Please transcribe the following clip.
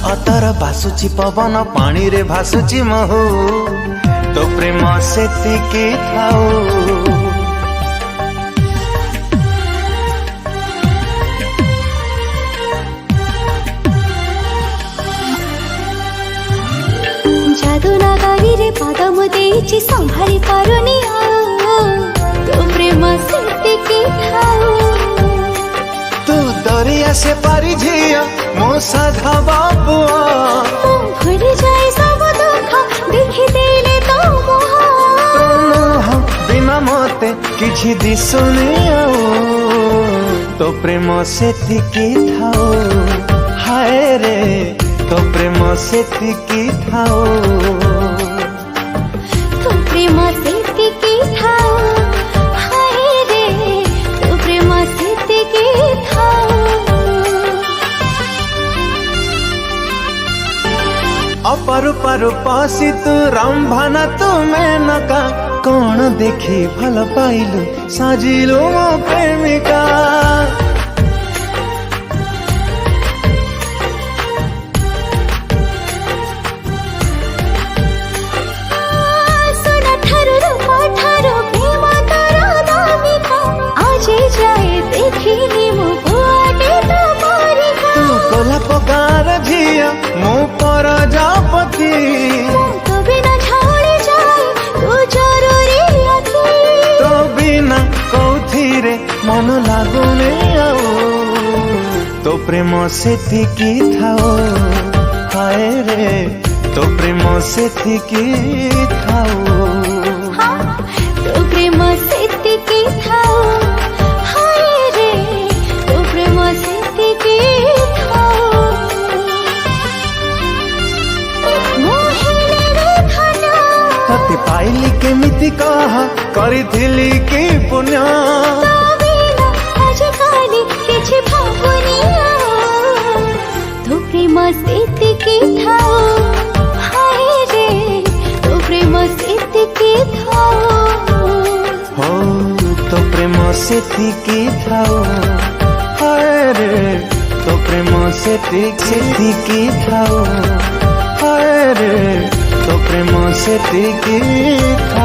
अतर बासुची पवन पानी रे भासुची महू तो प्रेम सेतिकी थाऊ। जादू नगारी रे पाद मु देइछि संभारी पारुनी तो प्रेम सेतिकी थाऊ। तू दरिया से पारी झिया मो साधा बाबुआ भूल जाए सब दुख देखि देले तो मोह बिना मते किछि दिसुनी तो प्रेम सेतिकी थाऊ। हाय रे तो प्रेम सेतिकी थाऊ। तो प्रेम सेतिकी थाऊ। हाय रे तो प्रेम सेतिकी थाऊ। अपारु पारु पासी तू रंभाना तू मेनका कौन देखी भल पाइलु साजिलु मो प्रेमिका। सोना ठारू रूपा ठारू प्रेम तारा दामिका आजे जाए देखिनी मो बुआटे तो परिका। तू कोला पगार झिया मो पर जापति तो बिना छाड़ी जाए तू जरूरी अति। तो बिना कौथी रे मन लागुने तो प्रेम सेतिकी थाऊ। हाय रे तो प्रेम सेतिकी थाऊ। तो प्रेम सेतिकी थाऊ। हाय रे तो प्रेम सेतिकी थाऊ। मोहिनी रे धना तते पाइली केमिति कह करिथिली की पुण्य तो बिना आजिकाली किछि भाबुनी तो प्रेम सेतिकी थाऊ। हाय रे तो प्रेम सेतिकी थाऊ। हो तो प्रेम सेतिकी थाऊ। हाय रे तो प्रेम सेतिकी थाऊ। हाय रे तो प्रेम सेतिकी थाऊ।